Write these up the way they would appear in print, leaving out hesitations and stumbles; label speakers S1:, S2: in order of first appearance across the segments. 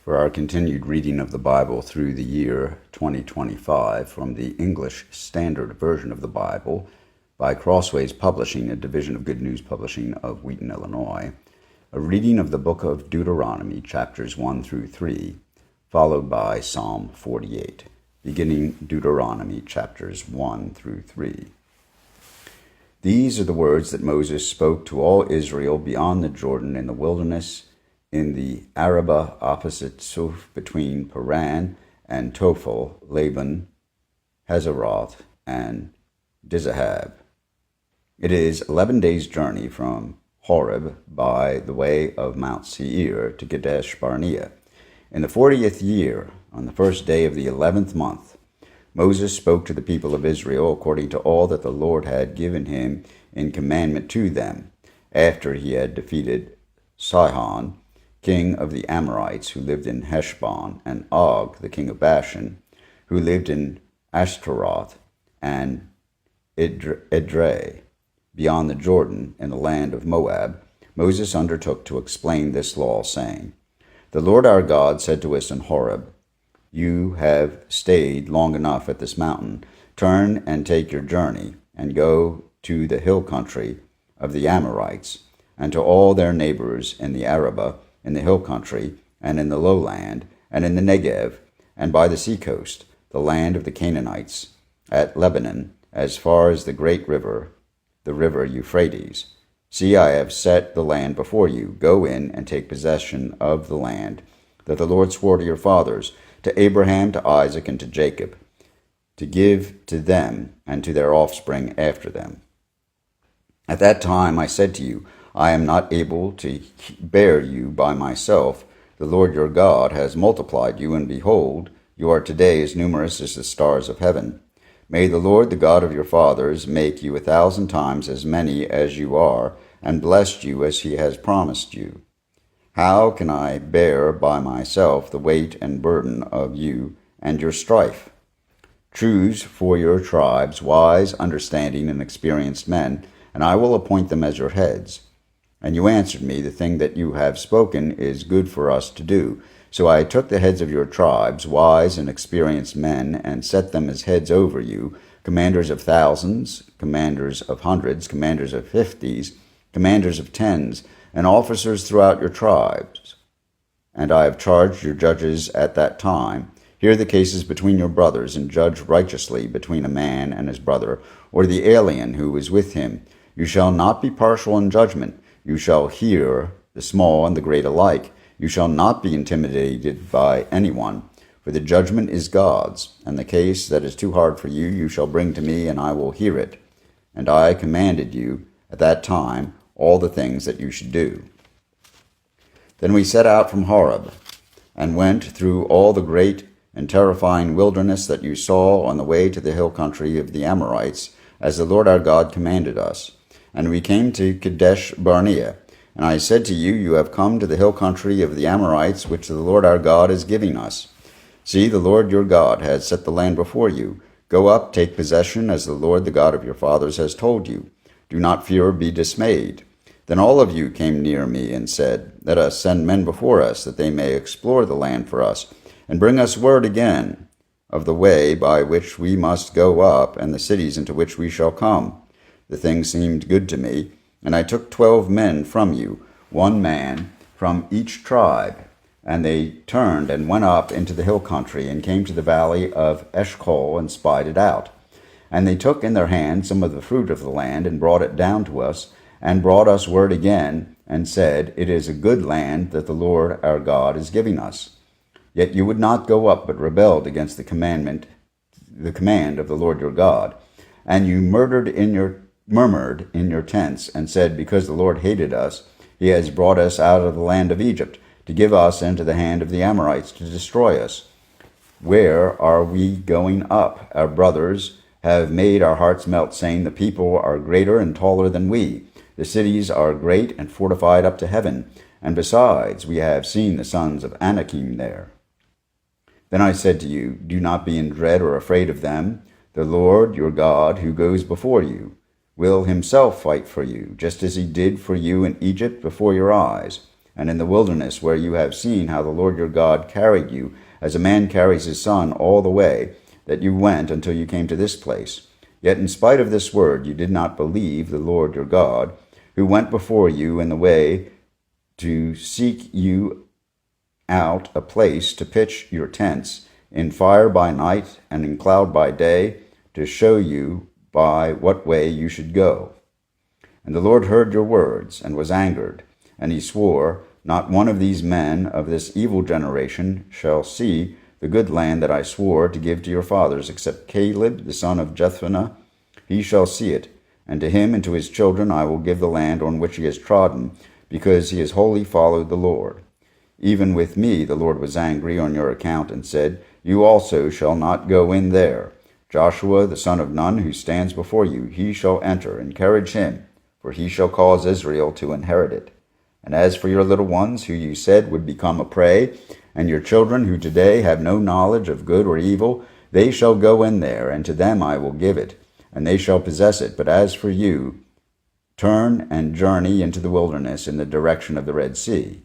S1: For our continued reading of the Bible through the year 2025 from the English Standard Version of the Bible by Crossways Publishing, a division of Good News Publishing of Wheaton, Illinois, a reading of the book of Deuteronomy, chapters 1 through 3, followed by Psalm 48, beginning Deuteronomy chapters 1 through 3. These are the words that Moses spoke to all Israel beyond the Jordan in the wilderness, in the Arabah opposite Suf, between Paran and Tophel, Laban, Hazeroth, and Dizahab. It is 11 days' journey from Horeb by the way of Mount Seir to Kadesh Barnea. In the 40th year, on the first day of the 11th month, Moses spoke to the people of Israel according to all that the Lord had given him in commandment to them, after he had defeated Sihon, king of the Amorites, who lived in Heshbon, and Og, the king of Bashan, who lived in Ashtaroth and Edrei, beyond the Jordan, in the land of Moab. Moses undertook to explain this law, saying, "The Lord our God said to us in Horeb, 'You have stayed long enough at this mountain. Turn and take your journey, and go to the hill country of the Amorites, and to all their neighbors in the Arabah, in the hill country, and in the lowland, and in the Negev, and by the seacoast, the land of the Canaanites, at Lebanon, as far as the great river, the river Euphrates. See, I have set the land before you. Go in and take possession of the land that the Lord swore to your fathers, to Abraham, to Isaac, and to Jacob, to give to them and to their offspring after them.' At that time I said to you, I am not able to bear you by myself. The Lord your God has multiplied you, and behold, you are today as numerous as the stars of heaven. May the Lord, the God of your fathers, make you 1,000 times as many as you are, and bless you as he has promised you. How can I bear by myself the weight and burden of you and your strife? Choose for your tribes wise, understanding, and experienced men, and I will appoint them as your heads. And you answered me, the thing that you have spoken is good for us to do. So I took the heads of your tribes, wise and experienced men, and set them as heads over you, commanders of thousands, commanders of hundreds, commanders of 50s, commanders of 10s, and officers throughout your tribes. And I have charged your judges at that time, hear the cases between your brothers, and judge righteously between a man and his brother, or the alien who is with him. You shall not be partial in judgment. You shall hear the small and the great alike. You shall not be intimidated by anyone, for the judgment is God's, and the case that is too hard for you, you shall bring to me, and I will hear it. And I commanded you at that time all the things that you should do." Then we set out from Horeb, and went through all the great and terrifying wilderness that you saw on the way to the hill country of the Amorites, as the Lord our God commanded us. And we came to Kadesh Barnea. And I said to you, you have come to the hill country of the Amorites, which the Lord our God is giving us. See, the Lord your God has set the land before you. Go up, take possession, as the Lord the God of your fathers has told you. Do not fear or be dismayed. Then all of you came near me and said, Let us send men before us, that they may explore the land for us, and bring us word again of the way by which we must go up, and the cities into which we shall come. The thing seemed good to me, and I took 12 men from you, 1 man from each tribe. And they turned and went up into the hill country, and came to the valley of Eshcol, and spied it out. And they took in their hand some of the fruit of the land, and brought it down to us, and brought us word again, and said, It is a good land that the Lord our God is giving us. Yet you would not go up, but rebelled against the command of the Lord your God. And you murmured in your tents, and said, Because the Lord hated us, he has brought us out of the land of Egypt, to give us into the hand of the Amorites, to destroy us. Where are we going up? Our brothers have made our hearts melt, saying, The people are greater and taller than we. The cities are great and fortified up to heaven. And besides, we have seen the sons of Anakim there. Then I said to you, Do not be in dread or afraid of them. The Lord your God, who goes before you, will himself fight for you, just as he did for you in Egypt before your eyes. and in the wilderness, where you have seen how the Lord your God carried you, as a man carries his son all the way, that you went until you came to this place. Yet in spite of this word, you did not believe the Lord your God, who went before you in the way to seek you out a place to pitch your tents, in fire by night and in cloud by day, to show you by what way you should go. And the Lord heard your words, and was angered, and he swore, not one of these men of this evil generation shall see the good land that I swore to give to your fathers, except Caleb the son of Jephunneh. He shall see it, and to him and to his children I will give the land on which he has trodden, because he has wholly followed the Lord. Even with me the Lord was angry on your account, and said, You also shall not go in there. Joshua the son of Nun, who stands before you, he shall enter. Encourage him, for he shall cause Israel to inherit it. And as for your little ones, who you said would become a prey, and your children, who today have no knowledge of good or evil, they shall go in there, and to them I will give it, and they shall possess it. But as for you, turn and journey into the wilderness in the direction of the Red Sea.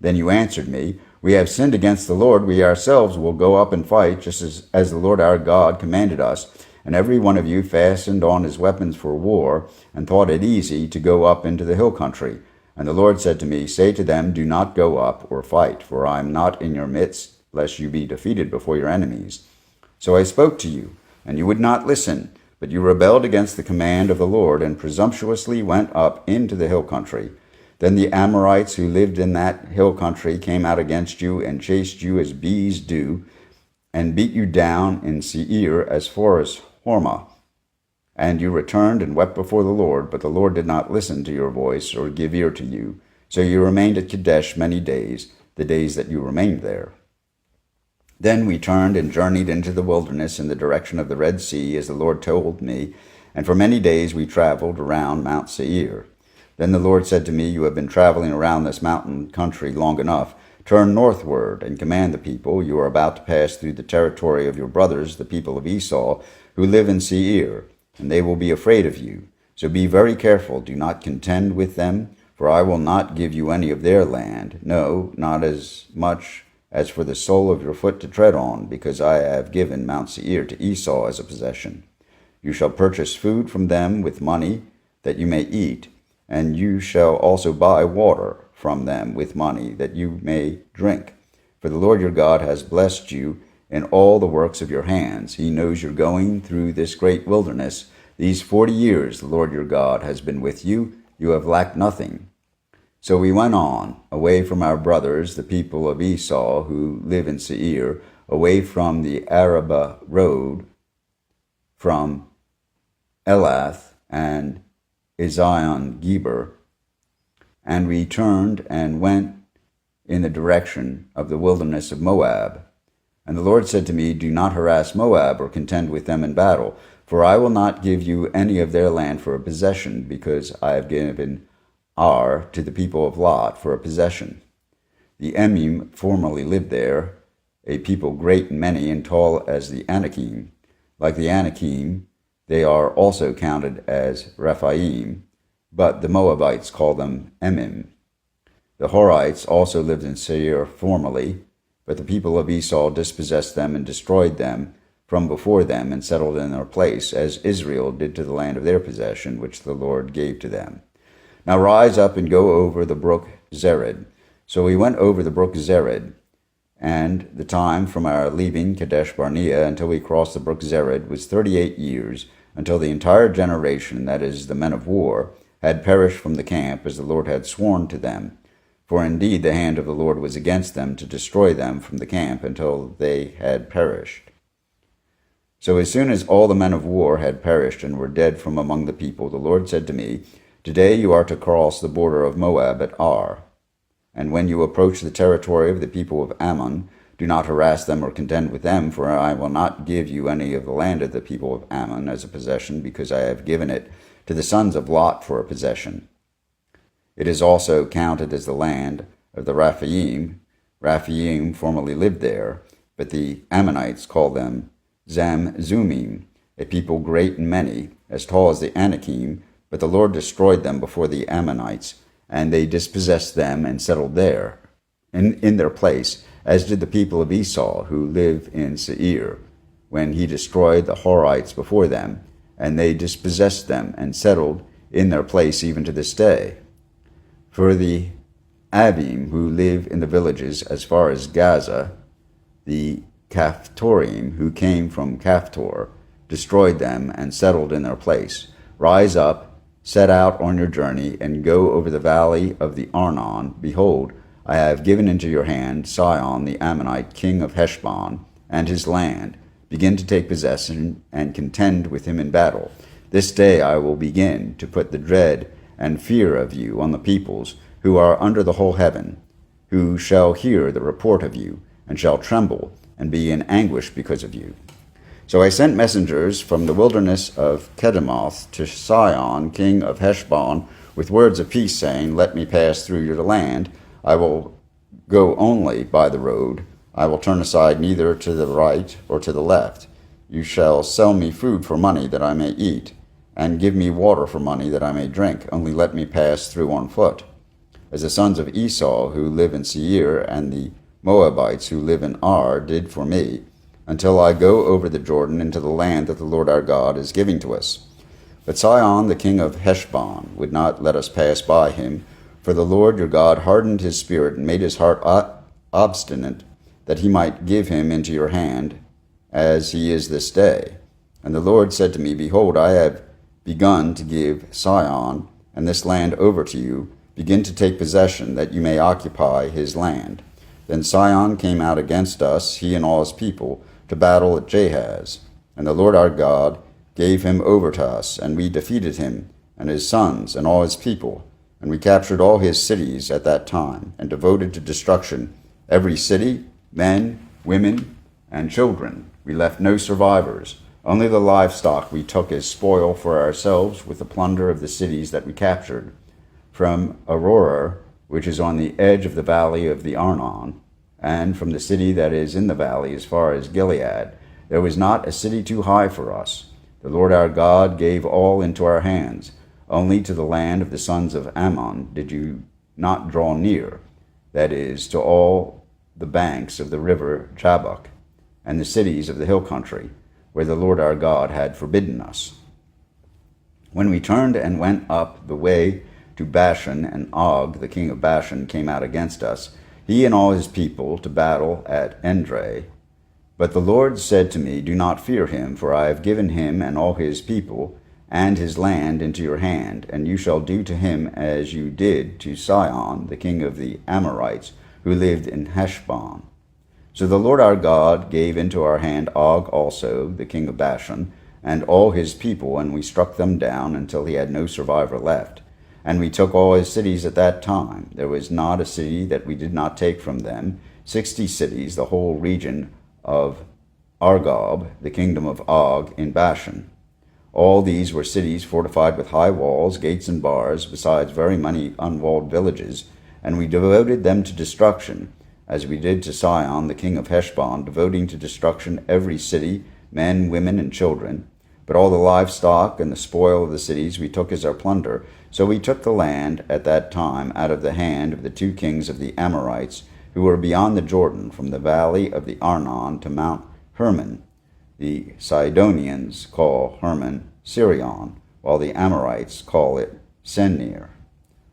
S1: Then you answered me, We have sinned against the Lord. We ourselves will go up and fight, just as the Lord our God commanded us. And every one of you fastened on his weapons for war, and thought it easy to go up into the hill country. And the Lord said to me, Say to them, Do not go up or fight, for I am not in your midst, lest you be defeated before your enemies. So I spoke to you, and you would not listen, but you rebelled against the command of the Lord, and presumptuously went up into the hill country. Then the Amorites who lived in that hill country came out against you, and chased you as bees do, and beat you down in Seir as far as Hormah. And you returned and wept before the Lord, but the Lord did not listen to your voice or give ear to you. So you remained at Kadesh many days, the days that you remained there. Then we turned and journeyed into the wilderness in the direction of the Red Sea, as the Lord told me, and for many days we traveled around Mount Seir. Then the Lord said to me, You have been traveling around this mountain country long enough. Turn northward and command the people. You are about to pass through the territory of your brothers, the people of Esau, who live in Seir, and they will be afraid of you. So be very careful. Do not contend with them, for I will not give you any of their land, no, not as much as for the sole of your foot to tread on, because I have given Mount Seir to Esau as a possession. You shall purchase food from them with money, that you may eat, and you shall also buy water from them with money, that you may drink. For the Lord your God has blessed you in all the works of your hands. He knows you're going through this great wilderness. These 40 years the Lord your God has been with you. You have lacked nothing. So we went on, away from our brothers, the people of Esau, who live in Seir, away from the Arabah road, from Elath and Ezion-Geber, and we turned and went in the direction of the wilderness of Moab. And the Lord said to me, Do not harass Moab or contend with them in battle, for I will not give you any of their land for a possession, because I have given Ar to the people of Lot for a possession. The Emim formerly lived there, a people great and many and tall as the Anakim. Like the Anakim, they are also counted as Rephaim, but the Moabites call them Emim. The Horites also lived in Seir formerly, but the people of Esau dispossessed them and destroyed them from before them, and settled in their place, as Israel did to the land of their possession, which the Lord gave to them. Now rise up and go over the brook Zered. So we went over the brook Zered, and the time from our leaving Kadesh Barnea until we crossed the brook Zered was 38 years, until the entire generation, that is, the men of war, had perished from the camp, as the Lord had sworn to them. For indeed the hand of the Lord was against them to destroy them from the camp until they had perished. So as soon as all the men of war had perished and were dead from among the people, the Lord said to me, Today you are to cross the border of Moab at Ar. And when you approach the territory of the people of Ammon, do not harass them or contend with them, for I will not give you any of the land of the people of Ammon as a possession, because I have given it to the sons of Lot for a possession. It is also counted as the land of the Rephaim. Rephaim formerly lived there, but the Ammonites call them Zamzumim, a people great and many, as tall as the Anakim, but the Lord destroyed them before the Ammonites, and they dispossessed them and settled there in their place, as did the people of Esau who live in Seir, when he destroyed the Horites before them, and they dispossessed them and settled in their place even to this day. For the Avim who live in the villages as far as Gaza, the Caphtorim who came from Caphtor, destroyed them and settled in their place. Rise up, set out on your journey, and go over the valley of the Arnon. Behold, I have given into your hand Sihon the Ammonite, king of Heshbon, and his land. Begin to take possession and contend with him in battle. This day I will begin to put the dread and fear of you on the peoples who are under the whole heaven, who shall hear the report of you, and shall tremble and be in anguish because of you. So I sent messengers from the wilderness of Kedemoth to Sihon, king of Heshbon, with words of peace, saying, Let me pass through your land. I will go only by the road. I will turn aside neither to the right or to the left. You shall sell me food for money that I may eat, and give me water for money that I may drink. Only let me pass through on foot. As the sons of Esau who live in Seir and the Moabites who live in Ar did for me, until I go over the Jordan into the land that the Lord our God is giving to us. But Sihon the king of Heshbon would not let us pass by him, for the Lord your God hardened his spirit and made his heart obstinate, that he might give him into your hand, as he is this day. And the Lord said to me, Behold, I have begun to give Sihon and this land over to you. Begin to take possession, that you may occupy his land. Then Sihon came out against us, he and all his people, to battle at Jahaz. And the Lord our God gave him over to us, and we defeated him, and his sons, and all his people. And we captured all his cities at that time, and devoted to destruction every city, men, women, and children. We left no survivors. Only the livestock we took as spoil for ourselves, with the plunder of the cities that we captured. From Aurora, which is on the edge of the valley of the Arnon, and from the city that is in the valley as far as Gilead, there was not a city too high for us. The Lord our God gave all into our hands. Only to the land of the sons of Ammon did you not draw near, that is, to all the banks of the river Jabbok, and the cities of the hill country, where the Lord our God had forbidden us. When we turned and went up the way to Bashan, and Og, the king of Bashan, came out against us, he and all his people, to battle at Edrei. But the Lord said to me, Do not fear him, for I have given him and all his people and his land into your hand, and you shall do to him as you did to Sihon, the king of the Amorites, who lived in Heshbon. So the Lord our God gave into our hand Og also, the king of Bashan, and all his people, and we struck them down until he had no survivor left. And we took all his cities at that time. There was not a city that we did not take from them, 60 cities, the whole region of Argob, the kingdom of Og, in Bashan. All these were cities fortified with high walls, gates, and bars, besides very many unwalled villages, and we devoted them to destruction, as we did to Sihon, the king of Heshbon, devoting to destruction every city, men, women, and children. But all the livestock and the spoil of the cities we took as our plunder. So we took the land at that time out of the hand of the 2 kings of the Amorites, who were beyond the Jordan, from the valley of the Arnon to Mount Hermon. The Sidonians call Hermon Sirion, while the Amorites call it Senir.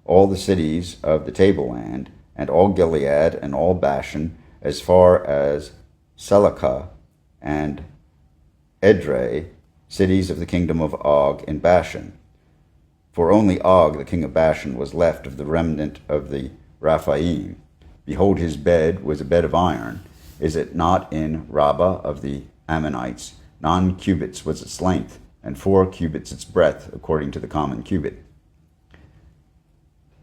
S1: All the cities of the tableland, and all Gilead, and all Bashan, as far as Selecah and Edrei, cities of the kingdom of Og in Bashan. For only Og, the king of Bashan, was left of the remnant of the Raphaim. Behold, his bed was a bed of iron. Is it not in Rabbah of the Ammonites? 9 cubits was its length, and 4 cubits its breadth, according to the common cubit.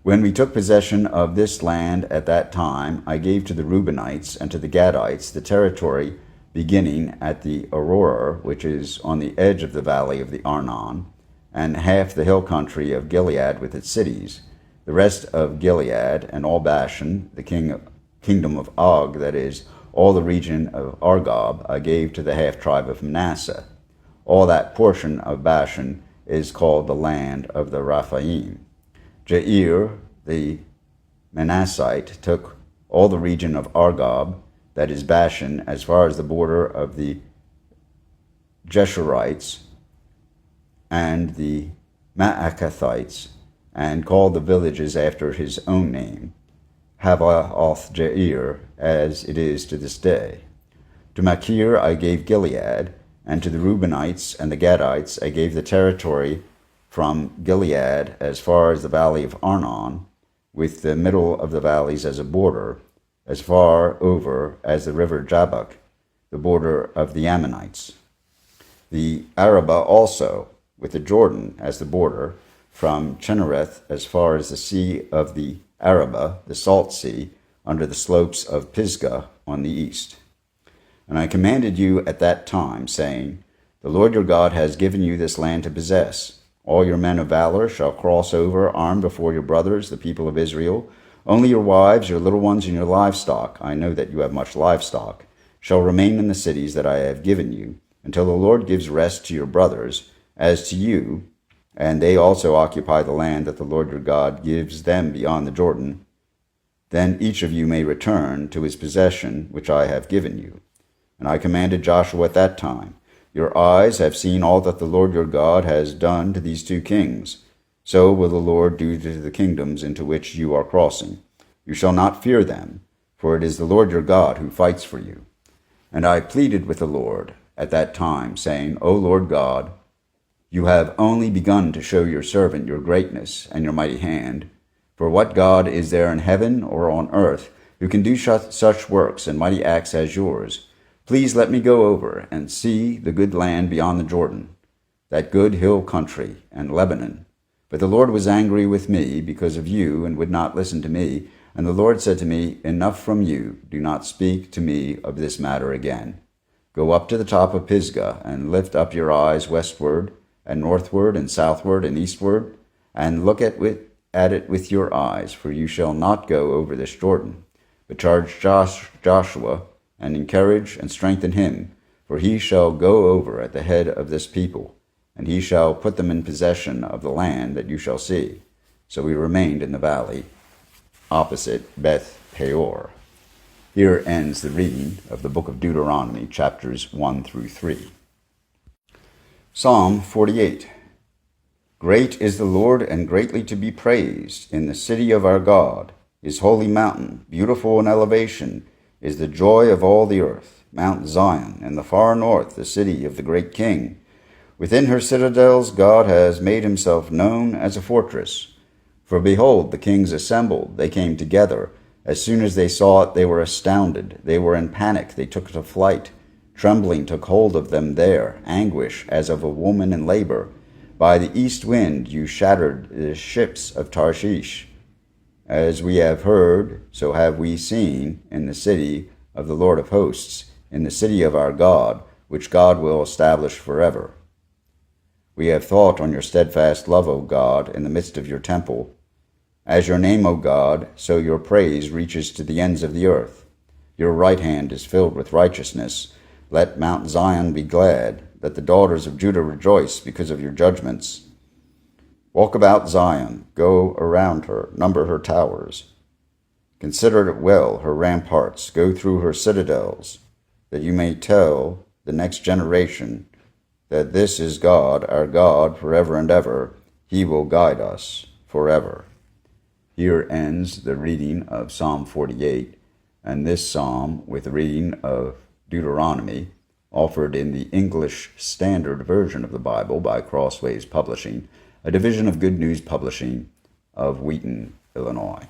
S1: When we took possession of this land at that time, I gave to the Reubenites and to the Gadites the territory beginning at the Aurora, which is on the edge of the valley of the Arnon, and half the hill country of Gilead with its cities. The rest of Gilead and all Bashan, the kingdom of Og, that is, all the region of Argob, I gave to the half-tribe of Manasseh. All that portion of Bashan is called the land of the Raphaim. Jair, the Manassite, took all the region of Argob, that is Bashan, as far as the border of the Geshurites and the Maacathites, and called the villages after his own name, Havoth-Jair, as it is to this day. To Machir I gave Gilead, and to the Reubenites and the Gadites I gave the territory from Gilead as far as the valley of Arnon, with the middle of the valleys as a border, as far over as the river Jabbok, the border of the Ammonites. The Arabah also, with the Jordan as the border, from Chinnereth as far as the sea of the Arabah, the salt sea, under the slopes of Pisgah on the east. And I commanded you at that time, saying, The Lord your God has given you this land to possess. All your men of valor shall cross over armed before your brothers, the people of Israel. Only your wives, your little ones, and your livestock, I know that you have much livestock, shall remain in the cities that I have given you, until the Lord gives rest to your brothers, as to you, and they also occupy the land that the Lord your God gives them beyond the Jordan. Then each of you may return to his possession, which I have given you. And I commanded Joshua at that time, Your eyes have seen all that the Lord your God has done to these two kings. So will the Lord do to the kingdoms into which you are crossing. You shall not fear them, for it is the Lord your God who fights for you. And I pleaded with the Lord at that time, saying, O Lord God, you have only begun to show your servant your greatness and your mighty hand. For what God is there in heaven or on earth who can do such works and mighty acts as yours? Please let me go over and see the good land beyond the Jordan, that good hill country and Lebanon. But the Lord was angry with me because of you and would not listen to me. And the Lord said to me, Enough from you. Do not speak to me of this matter again. Go up to the top of Pisgah and lift up your eyes westward and northward and southward and eastward, and look at it with your eyes, for you shall not go over this Jordan. But charge Joshua, and encourage and strengthen him, for he shall go over at the head of this people, and he shall put them in possession of the land that you shall see. So we remained in the valley opposite Beth Peor. Here ends the reading of the book of Deuteronomy, chapters 1 through 3. Psalm 48. Great is the Lord, and greatly to be praised in the city of our God, his holy mountain, beautiful in elevation, is the joy of all the earth. Mount Zion, in the far north, the city of the great King. Within her citadels God has made himself known as a fortress. For behold, the kings assembled, they came together. As soon as they saw it, they were astounded. They were in panic, they took to flight. Trembling took hold of them there, anguish as of a woman in labor. By the east wind you shattered the ships of Tarshish. As we have heard, so have we seen in the city of the Lord of hosts, in the city of our God, which God will establish forever. We have thought on your steadfast love, O God, in the midst of your temple. As your name, O God, so your praise reaches to the ends of the earth. Your right hand is filled with righteousness. Let Mount Zion be glad. Let the daughters of Judah rejoice because of your judgments. Walk about Zion, go around her, number her towers. Consider it well, her ramparts, go through her citadels, that you may tell the next generation that this is God, our God, forever and ever. He will guide us forever. Here ends the reading of Psalm 48, and this psalm with the reading of Deuteronomy, offered in the English Standard Version of the Bible by Crossways Publishing, a division of Good News Publishing of Wheaton, Illinois.